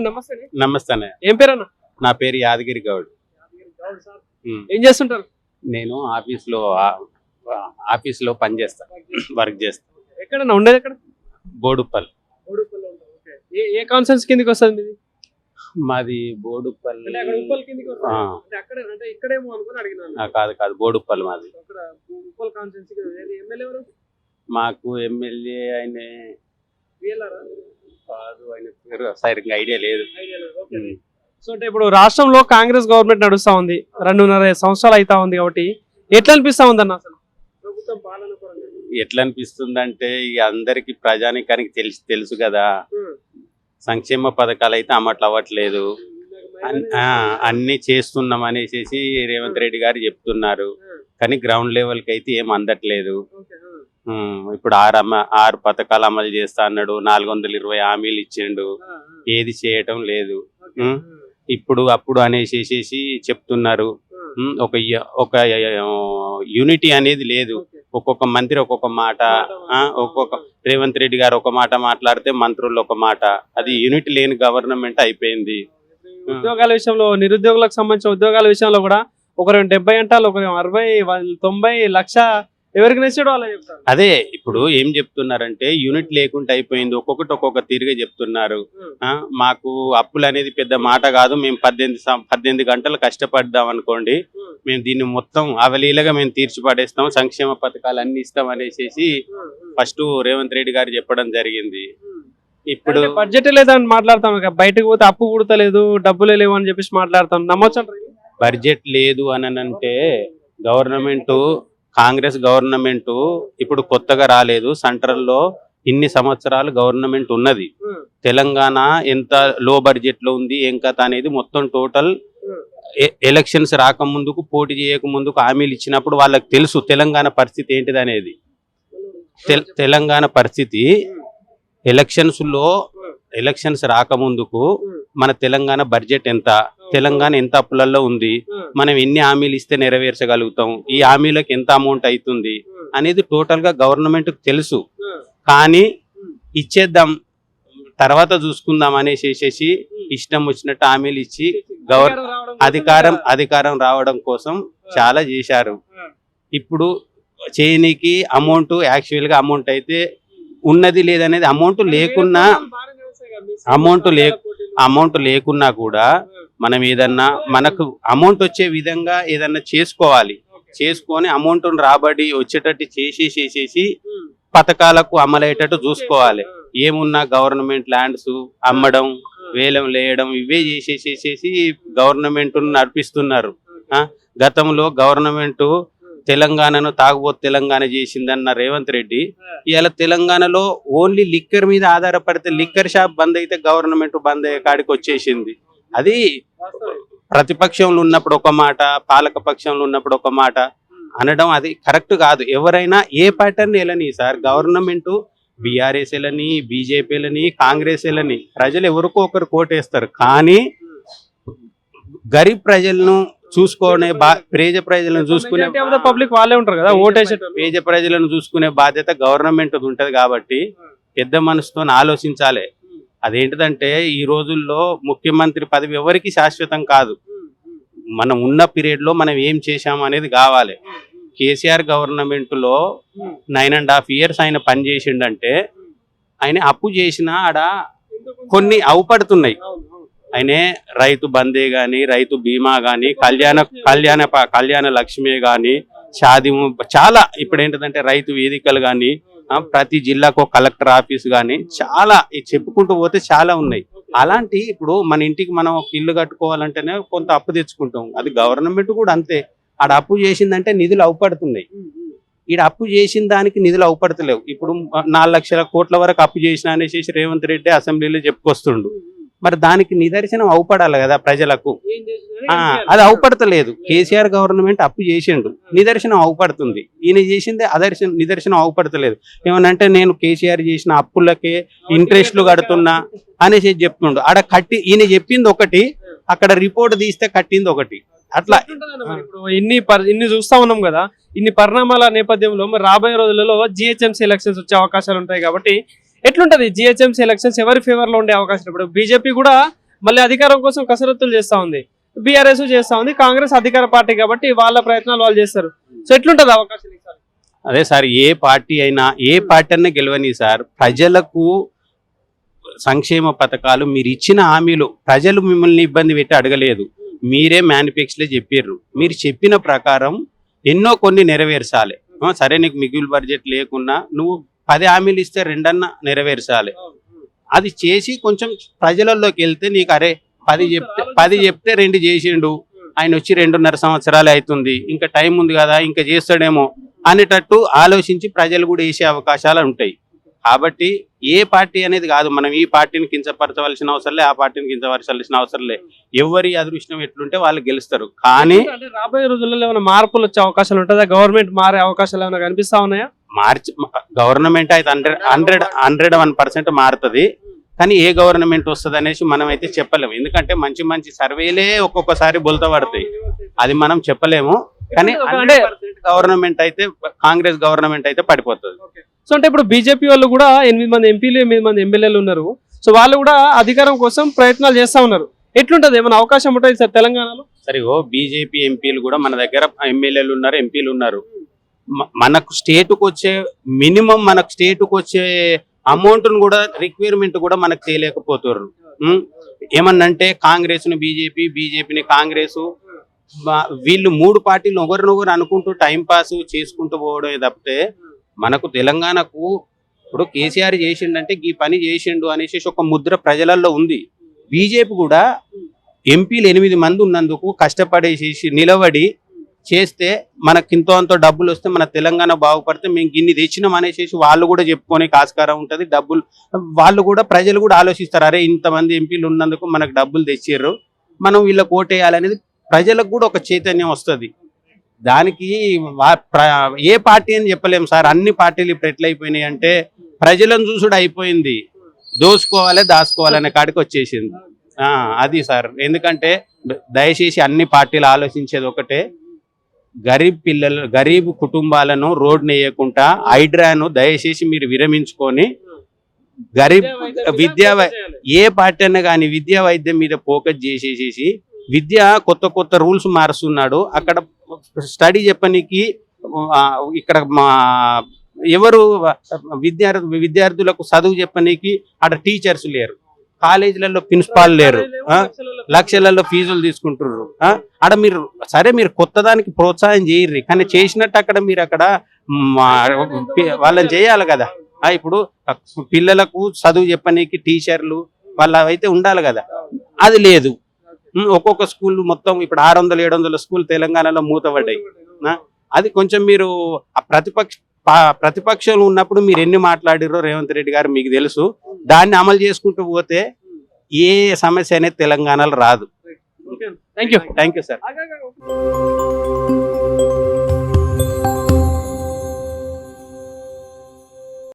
నమస్తే. నమస్తే. ఏం పేరన్నా? నా పేరు యాదగిరి గౌడ్. ఏం చేస్తుంటారు? నేను ఆఫీస్లో పని చేస్తా, వర్క్ చేస్తా. ఎక్కడన్నా ఉండేది? ఎక్కడ? బోడుప్పల్. ఏ కాన్సెన్స్ కిందకి వస్తుంది మీది? మాది బోడుప్పల్. అక్కడ ఉప్పల్ కిందకి వస్తుంది. అంటే అక్కడ అంటే ఇక్కడేమో అనుకుని అడిగినాను. కాదు బోడుప్పల్ మాది. అక్కడ ఉప్పల్ కాన్సెన్స్ ఎమ్మెల్యే ఎవరు? మాకు ఎమ్మెల్యే ఆయన కాదు, ఆయన పేరు సరిగ్గా ఐడియా లేదు. సో అంటే ఇప్పుడు రాష్ట్రంలో కాంగ్రెస్ గవర్నమెంట్ నడుస్తా ఉంది, 2.5 సంవత్సరాలు అయితా ఉంది కాబట్టి ఎట్లా అనిపిస్తా ఉందన్న అసలు ప్రభుత్వం పాలన? ఎట్లా అనిపిస్తుంది అంటే ఇక అందరికి ప్రజానికానికి తెలుసు కదా, సంక్షేమ పథకాలు అయితే అమట్లు అవ్వట్లేదు, అన్ని చేస్తున్నాం అనేసి రేవంత్ రెడ్డి గారు చెప్తున్నారు. కానీ గ్రౌండ్ లెవెల్కి అయితే ఏం అందట్లేదు. ఇప్పుడు 6 పథకాలు అమలు చేస్తా అన్నాడు, 420 హామీలు ఇచ్చిండు, ఏది చేయటం లేదు. అప్పుడు అనేసి చెప్తున్నారు. ఒక యూనిటీ అనేది లేదు. ఒక్కొక్క మంత్రి ఒక్కొక్క మాట, రేవంత్ రెడ్డి గారు ఒక మాట మాట్లాడితే మంత్రులు ఒక మాట, అది యూనిటీ లేని గవర్నమెంట్ అయిపోయింది. ఉద్యోగాల విషయంలో, నిరుద్యోగులకు సంబంధించిన ఉద్యోగాల విషయంలో కూడా ఒకరు 70 అంటారు, ఒకరు 60, 90 లక్ష ఎవరికి నచ్చాడో అలా చెప్తారు. అదే ఇప్పుడు ఏం చెప్తున్నారంటే యూనిట్ లేకుండా అయిపోయింది, ఒక్కొక్క తీరుగా చెప్తున్నారు. మాకు అప్పులు అనేది పెద్ద మాట కాదు, మేము 18 గంటలు కష్టపడ్డాం అనుకోండి, మేము దీన్ని మొత్తం అవలీలగా మేము తీర్చిపడేస్తాం, సంక్షేమ పథకాలు అన్ని ఇస్తాం అనేసి ఫస్ట్ రేవంత్ రెడ్డి గారు చెప్పడం జరిగింది. ఇప్పుడు బడ్జెట్ లేదని మాట్లాడతాం, బయటకు పోతే అప్పు పుడతలేదు, డబ్బులే లేవు అని చెప్పేసి మాట్లాడతాం. నమ్మొచ్చు? బడ్జెట్ లేదు అని అంటే కాంగ్రెస్ గవర్నమెంట్ ఇప్పుడు కొత్తగా రాలేదు, సెంట్రల్ లో ఇన్ని సంవత్సరాలు గవర్నమెంట్ ఉన్నది. తెలంగాణ ఎంత లో బడ్జెట్ లో ఉంది ఏం కథ అనేది మొత్తం టోటల్ ఎలక్షన్స్ రాకముందుకు, పోటీ చేయకముందుకు హామీలు ఇచ్చినప్పుడు వాళ్ళకి తెలుసు తెలంగాణ పరిస్థితి ఏంటిది అనేది. తెలంగాణ పరిస్థితి ఎలక్షన్స్ రాకముందుకు మన తెలంగాణ బడ్జెట్ ఎంత, తెలంగాణ ఎంత అప్పులలో ఉంది, మనం ఎన్ని హామీలు ఇస్తే నెరవేర్చగలుగుతాం, ఈ హామీలకు ఎంత అమౌంట్ అవుతుంది అనేది టోటల్ గా గవర్నమెంట్ కు తెలుసు. కానీ ఇచ్చేద్దాం తర్వాత చూసుకుందాం అనేసి ఇష్టం వచ్చినట్టు హామీలు ఇచ్చి అధికారం రావడం కోసం చాలా చేశారు. ఇప్పుడు చేయనికి యాక్చువల్ గా అమౌంట్ అయితే ఉన్నది లేదనేది, అమౌంట్ లేకున్నా కూడా మనం ఏదన్నా మనకు అమౌంట్ వచ్చే విధంగా ఏదన్నా చేసుకొని అమౌంట్ రాబడి వచ్చేటట్టు చేసేసి పథకాలకు అమలయ్యేటట్టు చూసుకోవాలి. ఏమున్నా గవర్నమెంట్ ల్యాండ్స్ అమ్మడం, వేలం లేయడం, ఇవే చేసేసి గవర్నమెంట్ నడిపిస్తున్నారు. గతంలో గవర్నమెంట్ తెలంగాణను తాగుబోతు తెలంగాణ చేసిందన్న రేవంత్ రెడ్డి ఇవాళ తెలంగాణలో ఓన్లీ లిక్కర్ మీద ఆధారపడితే, లిక్కర్ షాప్ బంద్ అయితే గవర్నమెంట్ బంద్ అయ్యే కాడికి వచ్చేసింది. అది ప్రతిపక్షంలో ఉన్నప్పుడు ఒక మాట, పాలక పక్షంలో ఉన్నప్పుడు ఒక మాట అనడం అది కరెక్ట్ కాదు. ఎవరైనా ఏ పార్టీని వెళ్ళని సార్, గవర్నమెంట్ బీఆర్ఎస్ వెళ్ళని, బీజేపీ వెళ్ళని, కాంగ్రెస్ వెళ్ళని, ప్రజలు ఎవరికో ఒకరు కోటేస్తారు. కానీ గరీబ్ ప్రజలను చూసుకునే పేద ప్రజలను చూసుకునే పబ్లిక్ వాళ్ళే ఉంటారు కదా, ఓటేసే పేద ప్రజలను చూసుకునే బాధ్యత గవర్నమెంట్ ఉంటది. కాబట్టి పెద్ద మనసుతో ఆలోచించాలి. అదేంటిదంటే ఈ రోజుల్లో ముఖ్యమంత్రి పదవి ఎవరికి శాశ్వతం కాదు. మనం ఉన్న పీరియడ్ లో మనం ఏం చేశాము అనేది కావాలి. కేసీఆర్ గవర్నమెంట్ లో 9.5 years ఆయన పని చేసిండంటే, ఆయన అప్పు చేసినా ఆడ కొన్ని అవపడుతున్నాయి. ఆయనే రైతు బందే గాని, రైతు బీమా గాని, కళ్యాణ లక్ష్మి గాని, షాదిము, చాలా ఇప్పుడు ఏంటంటే రైతు వేదికలు గాని, ప్రతి జిల్లాకు కలెక్టర్ ఆఫీస్ గాని, చాలా చెప్పుకుంటూ పోతే చాలా ఉన్నాయి. అలాంటి ఇప్పుడు మన ఇంటికి మనం ఒక ఇల్లు కట్టుకోవాలంటేనే కొంత అప్పు తెచ్చుకుంటాం. అది గవర్నమెంట్ కూడా అంతే. ఆడ అప్పు చేసిందంటే నిధులు అవపడుతున్నాయి. ఈడ అప్పు చేసిన దానికి నిధులు అవపడతలేవు. ఇప్పుడు 4 లక్షల కోట్ల వరకు అప్పు చేసిన అనేసి రేవంత్ రెడ్డి అసెంబ్లీలో చెప్పుకొస్తుండు. మరి దానికి నిదర్శనం అవపడాలి కదా ప్రజలకు. అది అవపడతలేదు. కేసీఆర్ గవర్నమెంట్ అప్పు చేసిండు, నిదర్శనం అవపడుతుంది. ఈయన చేసిందే నిదర్శనం అవపడతలేదు. ఏమనంటే నేను కేసీఆర్ చేసిన అప్పులకే ఇంట్రెస్ట్లు కడుతున్నా అనేసి చెప్తుండు. ఆడ ఈయన చెప్పింది ఒకటి, అక్కడ రిపోర్ట్ తీస్తే కట్టింది ఒకటి. అట్లా ఇప్పుడు ఇన్ని చూస్తా ఉన్నాం కదా. ఇన్ని పరిణామాల నేపథ్యంలో మరి రాబోయే రోజులలో జిహెచ్ఎంసీ ఎలక్షన్స్ వచ్చే అవకాశాలు ఉంటాయి కాబట్టి ఎట్లుంటది జిహెచ్ఎంసీ ఎలక్షన్స్ ఎవరి ఫేవర్ లో ఉండే అవకాశం? ఇప్పుడు బీజేపీ కూడా మళ్ళీ అధికారం కోసం కసరత్తులు చేస్తా ఉంది. బీఆర్ఎస్ చేస్తా ఉంది, కాంగ్రెస్ అధికార పార్టీ కాబట్టి వాళ్ళ ప్రయత్నాలు వాళ్ళు చేస్తారు. సో ఎట్లుంటది అవకాశం ఈసారి? అదే సార్, ఏ పార్టీ అయినా ఏ పార్టీ అన్నా గెలవని సార్, ప్రజలకు సంక్షేమ పథకాలు మీరు ఇచ్చిన హామీలు ప్రజలు మిమ్మల్ని ఇబ్బంది పెట్టి అడగలేదు. మీరే మేనిఫెస్టోలో చెప్పారు. మీరు చెప్పిన ప్రకారం ఎన్నో కొన్ని నెరవేర్చాలి. సరే, నీకు మిగులు బడ్జెట్ లేకున్నా నువ్వు 10 హామీలు ఇస్తే 2 అన్నా నెరవేర్చాలి. అది చేసి కొంచెం ప్రజలలోకి వెళ్తే నీకు అరే 10 చెప్తే 2 చేసిండు, ఆయన వచ్చి 2.5 సంవత్సరాలు అవుతుంది, ఇంకా టైం ఉంది కదా, ఇంకా చేస్తాడేమో అనేటట్టు ఆలోచించి ప్రజలు కూడా వేసే అవకాశాలు ఉంటాయి. కాబట్టి ఏ పార్టీ అనేది కాదు, మనం ఈ పార్టీని కించపరచవలసిన అవసరం లే, ఆ పార్టీని కించపరచాల్సిన అవసరం లే. ఎవరి అదృష్టం ఎట్లుంటే వాళ్ళు గెలుస్తారు. కానీ రాబోయే రోజుల్లో ఏమైనా మార్పులు వచ్చే అవకాశాలు ఉంటుందా? గవర్నమెంట్ మారే అవకాశాలు ఏమైనా కనిపిస్తా ఉన్నాయా? గవర్నమెంట్ అయితే 101% మారుతుంది. కానీ ఏ గవర్నమెంట్ వస్తుంది అనేసి మనం అయితే చెప్పలేము. ఎందుకంటే మంచి మంచి సర్వేలే ఒక్కొక్కసారి బొల్త పడతాయి, అది మనం చెప్పలేము. కానీ 100% గవర్నమెంట్ అయితే, కాంగ్రెస్ గవర్నమెంట్ అయితే పడిపోతుంది. సో అంటే ఇప్పుడు బీజేపీ వాళ్ళు కూడా 8 మంది ఎంపీలు 8 మంది ఎమ్మెల్యేలు ఉన్నారు. సో వాళ్ళు కూడా అధికారం కోసం ప్రయత్నాలు చేస్తా ఉన్నారు. ఎట్లుంటది, ఏమైనా అవకాశం ఉంటుంది సార్ తెలంగాణలో? సరే, బీజేపీ ఎంపీలు కూడా మన దగ్గర ఎమ్మెల్యేలు ఉన్నారు, ఎంపీలు ఉన్నారు. మనకు స్టేట్కు వచ్చే మినిమం, మనకు స్టేట్కు వచ్చే అమౌంట్ను కూడా రిక్వైర్మెంట్ కూడా మనకు తెలియకపోతున్నారు. ఏమన్నంటే కాంగ్రెస్ను బీజేపీ, బీజేపీని కాంగ్రెస్, వీళ్ళు 3 పార్టీలు ఒకరినొకరు అనుకుంటూ టైం పాస్ చేసుకుంటూ పోవడమే తప్పితే మనకు తెలంగాణకు ఇప్పుడు కేసీఆర్ చేసిండంటే ఈ పని చేసిండు అనేసి ఒక ముద్ర ప్రజలలో ఉంది. బీజేపీ కూడా ఎంపీలు 8 మంది ఉన్నందుకు కష్టపడేసి నిలబడి చేస్తే మనకి ఇంతో అంతో డబ్బులు వస్తే మన తెలంగాణ బాగుపడితే మేము గిన్ని తెచ్చినాం అనేసి వాళ్ళు కూడా చెప్పుకొని ఆస్కారం ఉంటుంది. డబ్బులు వాళ్ళు కూడా, ప్రజలు కూడా ఆలోచిస్తారు, అరే ఇంతమంది ఎంపీలు ఉన్నందుకు మనకు డబ్బులు తెచ్చిర్రు, మనం వీళ్ళకి ఓటేయాలనేది ప్రజలకు కూడా ఒక చైతన్యం వస్తుంది. దానికి ఏ పార్టీ అని చెప్పలేము సార్. అన్ని పార్టీలు ఇప్పుడు ఎట్లయిపోయినాయి అంటే ప్రజలను చూసుడు అయిపోయింది, దోసుకోవాలి దాచుకోవాలనే కాడికి వచ్చేసింది. అది సార్. ఎందుకంటే దయచేసి అన్ని పార్టీలు ఆలోచించేది ఒకటే, గరీబ్ కుటుంబాలను రోడ్డు వేయకుండా హైడ్రాను దయచేసి మీరు విరమించుకొని గరీబ్ ఏ పార్టీ అన్నా కానీ విద్యా వైద్యం మీద ఫోకస్ చేసేసేసి విద్య కొత్త రూల్స్ మారుస్తున్నాడు. అక్కడ స్టడీ చెప్పనీకి ఇక్కడ మా ఎవరు విద్యార్థులకు చదువు చెప్పనీకి అక్కడ టీచర్స్ లేరు, కాలేజీలలో ప్రిన్సిపాల్ లేరు, లక్షలలో ఫీజులు తీసుకుంటున్నారు. అక్కడ మీరు సరే, మీరు కొత్త దానికి ప్రోత్సాహం చేయర్రి, కానీ చేసినట్టు అక్కడ మీరు అక్కడ వాళ్ళని చేయాలి కదా. ఇప్పుడు పిల్లలకు చదువు చెప్పనీకి టీచర్లు వాళ్ళ అయితే ఉండాలి కదా, అది లేదు. ఒక్కొక్క స్కూల్ మొత్తం ఇప్పుడు 600-700 స్కూల్ తెలంగాణలో మూతపడ్డాయి. అది కొంచెం మీరు ప్రతిపక్షంలో ఉన్నప్పుడు మీరు ఎన్ని మాట్లాడిరో రేవంత్ రెడ్డి గారు మీకు తెలుసు. దాన్ని అమలు చేసుకుంటూ పోతే ఏ సమస్య అనేది తెలంగాణలో రాదు. Thank you sir.